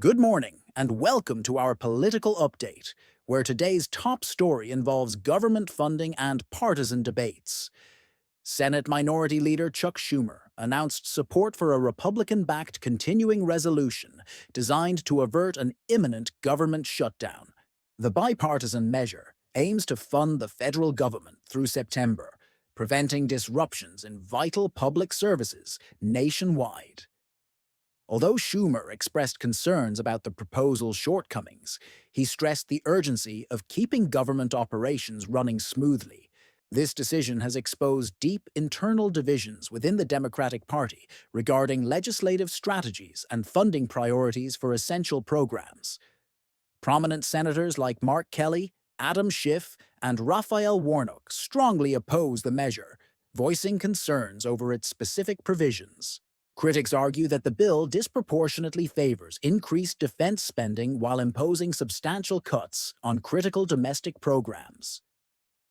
Good morning, and welcome to our political update, where today's top story involves government funding and partisan debates. Senate Minority Leader Chuck Schumer announced support for a Republican-backed continuing resolution designed to avert an imminent government shutdown. The bipartisan measure aims to fund the federal government through September, preventing disruptions in vital public services nationwide. Although Schumer expressed concerns about the proposal's shortcomings, he stressed the urgency of keeping government operations running smoothly. This decision has exposed deep internal divisions within the Democratic Party regarding legislative strategies and funding priorities for essential programs. Prominent senators like Mark Kelly, Adam Schiff, and Raphael Warnock strongly oppose the measure, voicing concerns over its specific provisions. Critics argue that the bill disproportionately favors increased defense spending while imposing substantial cuts on critical domestic programs.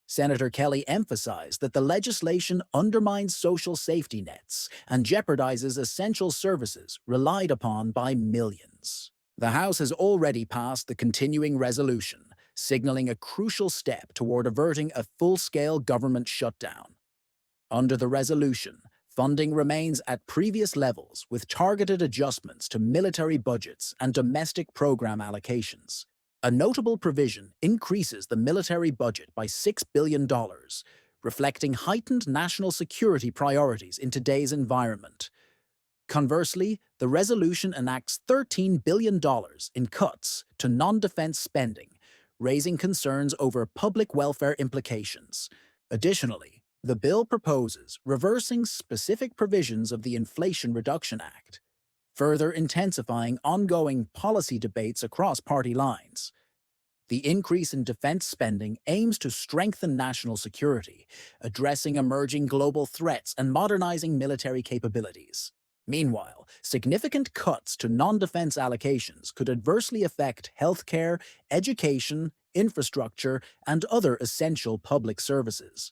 Senator Kelly emphasized that the legislation undermines social safety nets and jeopardizes essential services relied upon by millions. The House has already passed the continuing resolution, signaling a crucial step toward averting a full-scale government shutdown. Under the resolution, funding remains at previous levels with targeted adjustments to military budgets and domestic program allocations. A notable provision increases the military budget by $6 billion, reflecting heightened national security priorities in today's environment. Conversely, the resolution enacts $13 billion in cuts to non-defense spending, raising concerns over public welfare implications. Additionally, the bill proposes reversing specific provisions of the Inflation Reduction Act, further intensifying ongoing policy debates across party lines. The increase in defense spending aims to strengthen national security, addressing emerging global threats and modernizing military capabilities. Meanwhile, significant cuts to non-defense allocations could adversely affect healthcare, education, infrastructure, and other essential public services.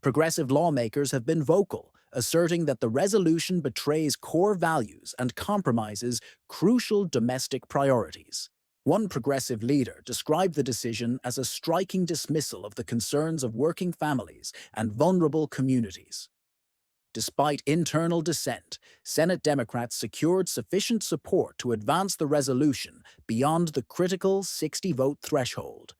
Progressive lawmakers have been vocal, asserting that the resolution betrays core values and compromises crucial domestic priorities. One progressive leader described the decision as a striking dismissal of the concerns of working families and vulnerable communities. Despite internal dissent, Senate Democrats secured sufficient support to advance the resolution beyond the critical 60-vote threshold.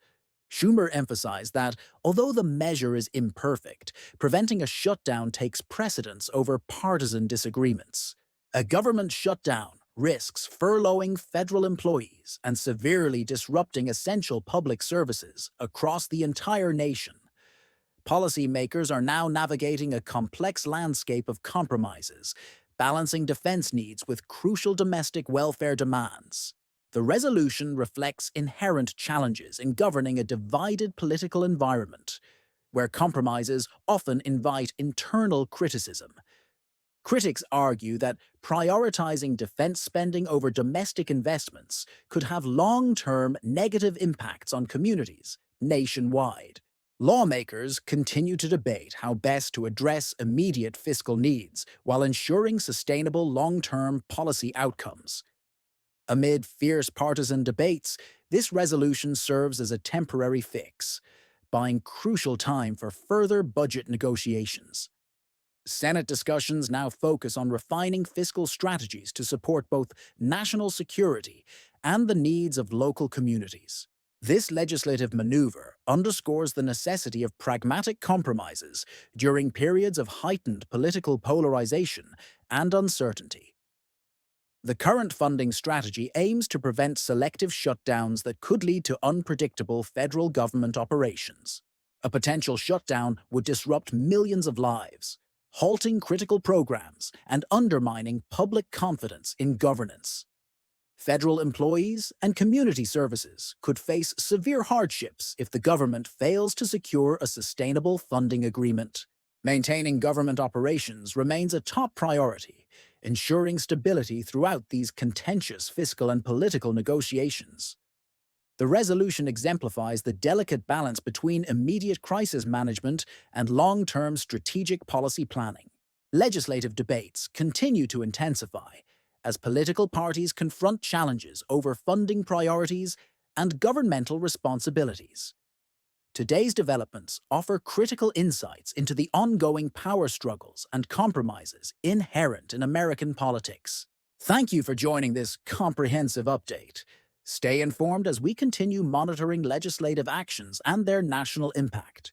Schumer emphasized that, although the measure is imperfect, preventing a shutdown takes precedence over partisan disagreements. A government shutdown risks furloughing federal employees and severely disrupting essential public services across the entire nation. Policymakers are now navigating a complex landscape of compromises, balancing defense needs with crucial domestic welfare demands. The resolution reflects inherent challenges in governing a divided political environment, where compromises often invite internal criticism. Critics argue that prioritizing defense spending over domestic investments could have long-term negative impacts on communities nationwide. Lawmakers continue to debate how best to address immediate fiscal needs while ensuring sustainable long-term policy outcomes. Amid fierce partisan debates, this resolution serves as a temporary fix, buying crucial time for further budget negotiations. Senate discussions now focus on refining fiscal strategies to support both national security and the needs of local communities. This legislative maneuver underscores the necessity of pragmatic compromises during periods of heightened political polarization and uncertainty. The current funding strategy aims to prevent selective shutdowns that could lead to unpredictable federal government operations. A potential shutdown would disrupt millions of lives, halting critical programs and undermining public confidence in governance. Federal employees and community services could face severe hardships if the government fails to secure a sustainable funding agreement. Maintaining government operations remains a top priority, ensuring stability throughout these contentious fiscal and political negotiations. The resolution exemplifies the delicate balance between immediate crisis management and long-term strategic policy planning. Legislative debates continue to intensify, as political parties confront challenges over funding priorities and governmental responsibilities. Today's developments offer critical insights into the ongoing power struggles and compromises inherent in American politics. Thank you for joining this comprehensive update. Stay informed as we continue monitoring legislative actions and their national impact.